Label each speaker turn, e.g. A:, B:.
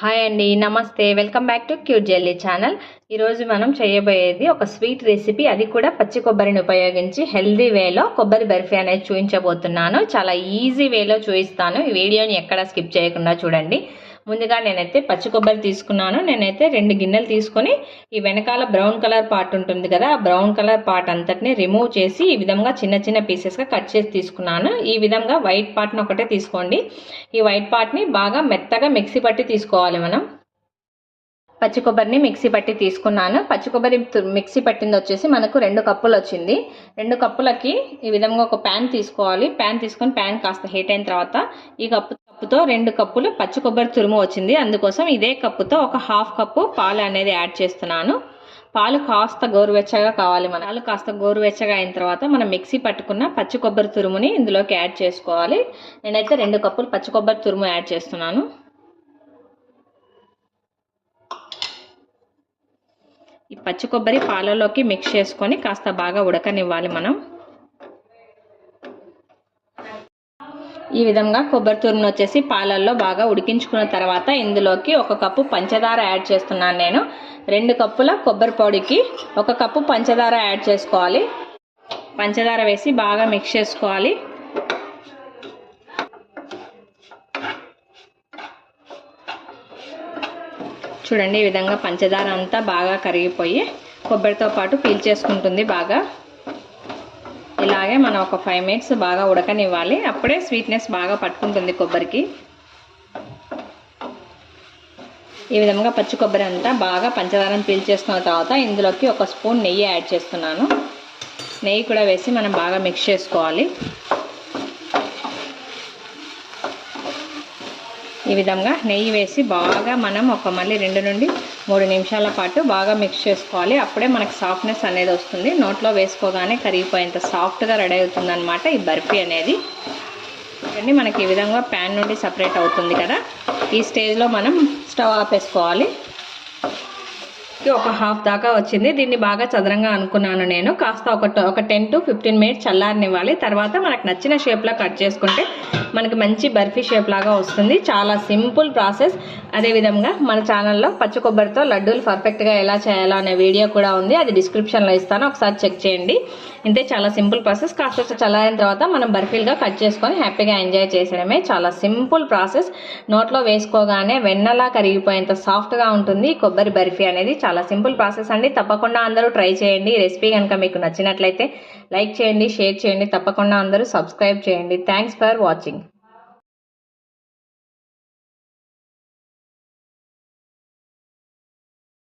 A: Hi అండి, నమస్తే. Welcome back to cute jelly channel. ఈరోజు మనం చేయబోయేది ఒక స్వీట్ రెసిపీ, అది కూడా పచ్చి కొబ్బరిని ఉపయోగించి హెల్దీ వేలో కొబ్బరి బర్ఫీ అనేది చూపించబోతున్నాను. చాలా ఈజీ వేలో చూపిస్తాను. ఈ వీడియోని ఎక్కడ స్కిప్ చేయకుండా చూడండి. ముందుగా నేనైతే పచ్చి కొబ్బరి తీసుకున్నాను. నేనైతే 2 గిన్నెలు తీసుకొని ఈ వెనకాల బ్రౌన్ కలర్ పార్ట్ ఉంటుంది కదా, ఆ బ్రౌన్ కలర్ పార్ట్ అంతటిని రిమూవ్ చేసి ఈ విధంగా చిన్న చిన్న పీసెస్గా కట్ చేసి తీసుకున్నాను. ఈ విధంగా వైట్ పార్ట్ని ఒకటే తీసుకోండి. ఈ వైట్ పార్ట్ని బాగా మెత్తగా మిక్సీ పట్టి తీసుకోవాలి. మనం పచ్చి కొబ్బరిని మిక్సీ పట్టి తీసుకున్నాను. పచ్చి కొబ్బరి మిక్సీ పట్టింది వచ్చేసి మనకు 2 కప్పులు వచ్చింది. 2 కప్పులకి ఈ విధంగా ఒక ప్యాన్ తీసుకోవాలి. ప్యాన్ తీసుకొని ప్యాన్ కాస్త హీట్ అయిన తర్వాత ఈ కప్పుతో 2 కప్పులు పచ్చి కొబ్బరి తురుము వచ్చింది. అందుకోసం ఇదే కప్పుతో ఒక 1/2 కప్పు పాలు అనేది యాడ్ చేస్తున్నాను. పాలు కాస్త గోరువెచ్చగా కావాలి. పాలు కాస్త గోరువెచ్చగా అయిన తర్వాత మనం మిక్సీ పట్టుకున్న పచ్చి కొబ్బరి తురుముని ఇందులోకి యాడ్ చేసుకోవాలి. నేనైతే 2 కప్పులు పచ్చి కొబ్బరి తురుము యాడ్ చేస్తున్నాను. ఈ పచ్చి కొబ్బరి పాలలోకి మిక్స్ చేసుకొని కాస్త బాగా ఉడకనివ్వాలి. మనం ఈ విధంగా కొబ్బరి తురుమును వచ్చేసి పాలల్లో బాగా ఉడికించుకున్న తర్వాత ఇందులోకి 1 కప్పు పంచదార యాడ్ చేస్తున్నాను. నేను 2 కప్పుల కొబ్బరి పొడికి 1 కప్పు పంచదార యాడ్ చేసుకోవాలి. పంచదార వేసి బాగా మిక్స్ చేసుకోవాలి. చూడండి, ఈ విధంగా పంచదార అంతా బాగా కరిగిపోయి కొబ్బరితో పాటు పీల్చేసుకుంటుంది బాగా. ఇలాగే మనం ఒక 5 మినిట్స్ బాగా ఉడకనివ్వాలి. అప్పుడే స్వీట్నెస్ బాగా పట్టుకుంటుంది కొబ్బరికి. ఈ విధంగా పచ్చి కొబ్బరి అంతా బాగా పంచదారను పీల్చేసుకున్న తర్వాత ఇందులోకి 1 స్పూన్ నెయ్యి యాడ్ చేస్తున్నాను. నెయ్యి కూడా వేసి మనం బాగా మిక్స్ చేసుకోవాలి. ఈ విధంగా నెయ్యి వేసి బాగా మనం మళ్ళీ 2 నుండి 3 నిమిషాల పాటు బాగా మిక్స్ చేసుకోవాలి. అప్పుడే మనకు సాఫ్ట్నెస్ అనేది వస్తుంది. నోట్లో వేసుకోగానే కరిగిపోయేంత సాఫ్ట్గా రెడీ అవుతుంది అన్నమాట ఈ బర్ఫీ అనేది. చూడండి, మనకి ఈ విధంగా ప్యాన్ నుండి సపరేట్ అవుతుంది కదా. ఈ స్టేజ్లో మనం స్టవ్ ఆపేసుకోవాలి. ఒక 1/2 దాకా వచ్చింది. దీన్ని బాగా చదరంగా అనుకున్నాను నేను. కాస్త ఒక 10 to 15 మినిట్స్ చల్లారనివ్వాలి. తర్వాత మనకు నచ్చిన షేప్లో కట్ చేసుకుంటే మనకి మంచి బర్ఫీ షేప్ లాగా వస్తుంది. చాలా సింపుల్ ప్రాసెస్. అదేవిధంగా మన ఛానల్లో పచ్చి కొబ్బరితో లడ్డూలు పర్ఫెక్ట్గా ఎలా చేయాలో అనే వీడియో కూడా ఉంది. అది డిస్క్రిప్షన్లో ఇస్తాను, ఒకసారి చెక్ చేయండి. ఇంతే, చాలా సింపుల్ ప్రాసెస్. కాస్త చల్లారిన తర్వాత మనం బర్ఫీలుగా కట్ చేసుకొని హ్యాపీగా ఎంజాయ్ చేసడమే. చాలా సింపుల్ ప్రాసెస్. నోట్లో వేసుకోగానే వెన్నలా కరిగిపోయేంత సాఫ్ట్గా ఉంటుంది కొబ్బరి బర్ఫీ అనేది. చాలా సింపుల్ ప్రాసెస్ అండి. తప్పకుండా అందరూ ట్రై చేయండి. ఈ రెసిపీ కనుక మీకు నచ్చినట్లయితే లైక్ చేయండి, షేర్ చేయండి. తప్పకుండా అందరూ సబ్స్క్రైబ్ చేయండి. Thanks for watching.